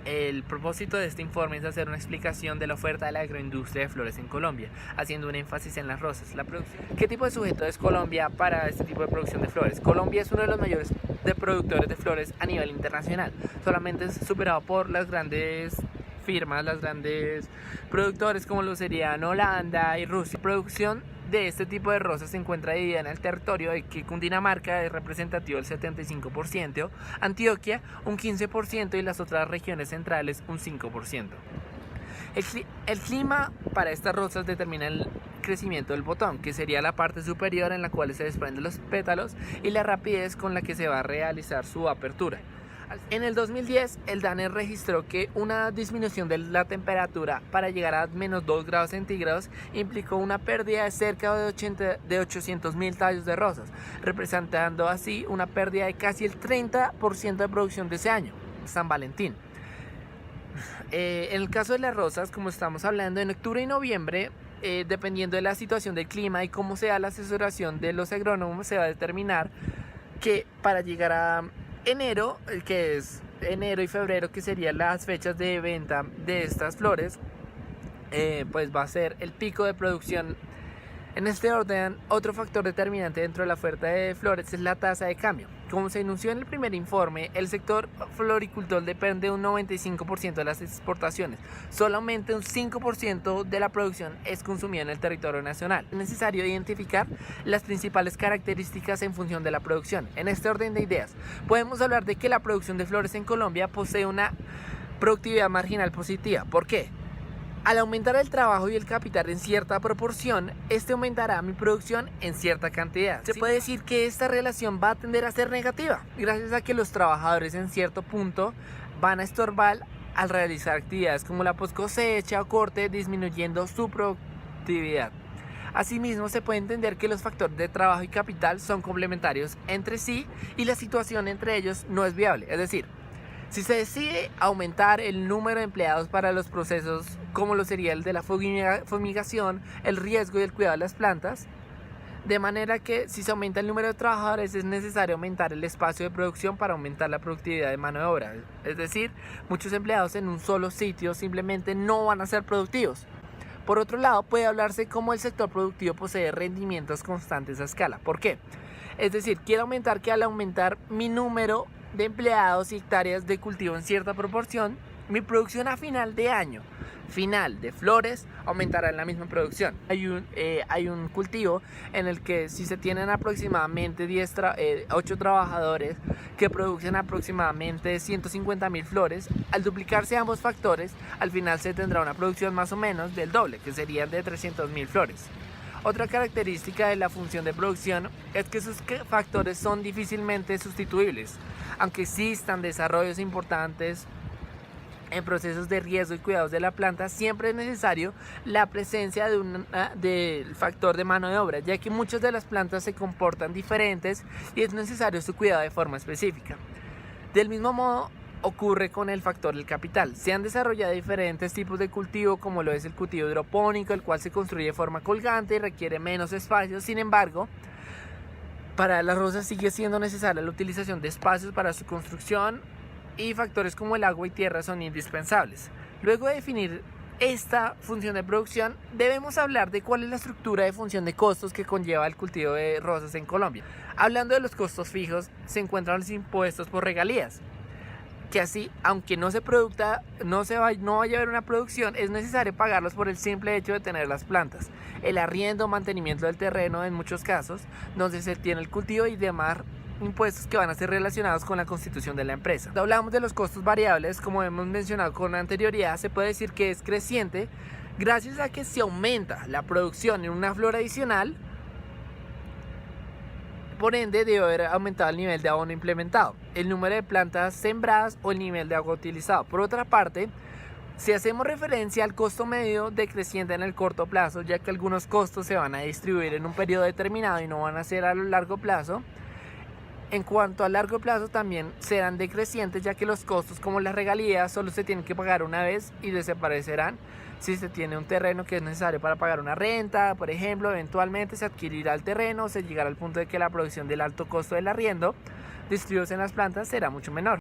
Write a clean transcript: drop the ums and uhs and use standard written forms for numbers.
El propósito de este informe es hacer una explicación de la oferta de la agroindustria de flores en Colombia, haciendo un énfasis en las rosas. ¿Qué tipo de sujeto es Colombia para este tipo de producción de flores? Colombia es uno de los mayores productores de flores a nivel internacional, solamente es superado por las grandes firmas, las grandes productores como lo serían Holanda y Rusia. La producción de este tipo de rosas se encuentra dividida en el territorio de que Cundinamarca es representativo del 75%, Antioquia un 15% y las otras regiones centrales un 5%. El clima para estas rosas determina el crecimiento del botón, que sería la parte superior en la cual se desprenden los pétalos, y la rapidez con la que se va a realizar su apertura. En el 2010, el DANE registró que una disminución de la temperatura para llegar a menos 2 grados centígrados implicó una pérdida de cerca de 800.000 tallos de rosas, representando así una pérdida de casi el 30% de producción de ese año, San Valentín. En el caso de las rosas, como estamos hablando, en octubre y noviembre, dependiendo de la situación del clima y cómo sea la asesoración de los agrónomos, se va a determinar que para llegar a enero, que es enero y febrero, que serían las fechas de venta de estas flores, pues va a ser el pico de producción. En este orden, otro factor determinante dentro de la oferta de flores es la tasa de cambio. Como se anunció en el primer informe, el sector floricultor depende de un 95% de las exportaciones. Solamente un 5% de la producción es consumida en el territorio nacional. Es necesario identificar las principales características en función de la producción. En este orden de ideas, podemos hablar de que la producción de flores en Colombia posee una productividad marginal positiva. ¿Por qué? Al aumentar el trabajo y el capital en cierta proporción, este aumentará mi producción en cierta cantidad. Se puede decir que esta relación va a tender a ser negativa, gracias a que los trabajadores en cierto punto van a estorbar al realizar actividades como la post cosecha o corte, disminuyendo su productividad. Asimismo, se puede entender que los factores de trabajo y capital son complementarios entre sí y la situación entre ellos no es viable. Es decir, si se decide aumentar el número de empleados para los procesos como lo sería el de la fumigación, el riesgo y el cuidado de las plantas, de manera que si se aumenta el número de trabajadores es necesario aumentar el espacio de producción para aumentar la productividad de mano de obra. Es decir, muchos empleados en un solo sitio simplemente no van a ser productivos. Por otro lado, puede hablarse como el sector productivo posee rendimientos constantes a escala. ¿Por qué? Es decir, quiero aumentar que al aumentar mi número de empleados y hectáreas de cultivo en cierta proporción, mi producción a final de año, final de flores, aumentará en la misma producción. Hay un cultivo en el que si se tienen aproximadamente 8 trabajadores que producen aproximadamente 150.000 flores, al duplicarse ambos factores, al final se tendrá una producción más o menos del doble, que serían de 300.000 flores. Otra característica de la función de producción es que sus factores son difícilmente sustituibles. Aunque existan desarrollos importantes en procesos de riesgo y cuidados de la planta, siempre es necesario la presencia del factor de mano de obra, ya que muchas de las plantas se comportan diferentes y es necesario su cuidado de forma específica. Del mismo modo, ocurre con el factor del capital. Se han desarrollado diferentes tipos de cultivo, como lo es el cultivo hidropónico, el cual se construye de forma colgante y requiere menos espacio. Sin embargo, para las rosas sigue siendo necesaria la utilización de espacios para su construcción y factores como el agua y tierra son indispensables. Luego de definir esta función de producción, debemos hablar de cuál es la estructura de función de costos que conlleva el cultivo de rosas en Colombia. Hablando de los costos fijos, se encuentran los impuestos por regalías, que así, aunque no vaya a haber una producción, es necesario pagarlos por el simple hecho de tener las plantas. El arriendo, mantenimiento del terreno en muchos casos, donde se tiene el cultivo y demás impuestos que van a ser relacionados con la constitución de la empresa. Cuando hablamos de los costos variables, como hemos mencionado con anterioridad, se puede decir que es creciente gracias a que si aumenta la producción en una flor adicional, por ende debe haber aumentado el nivel de abono implementado, el número de plantas sembradas o el nivel de agua utilizado. Por otra parte, si hacemos referencia al costo medio decreciente en el corto plazo, ya que algunos costos se van a distribuir en un periodo determinado y no van a ser a lo largo plazo, en cuanto a largo plazo también serán decrecientes, ya que los costos como las regalías solo se tienen que pagar una vez y desaparecerán si se tiene un terreno que es necesario para pagar una renta, por ejemplo. Eventualmente se adquirirá el terreno, se llegará al punto de que la producción del alto costo del arriendo distribuidos en las plantas será mucho menor.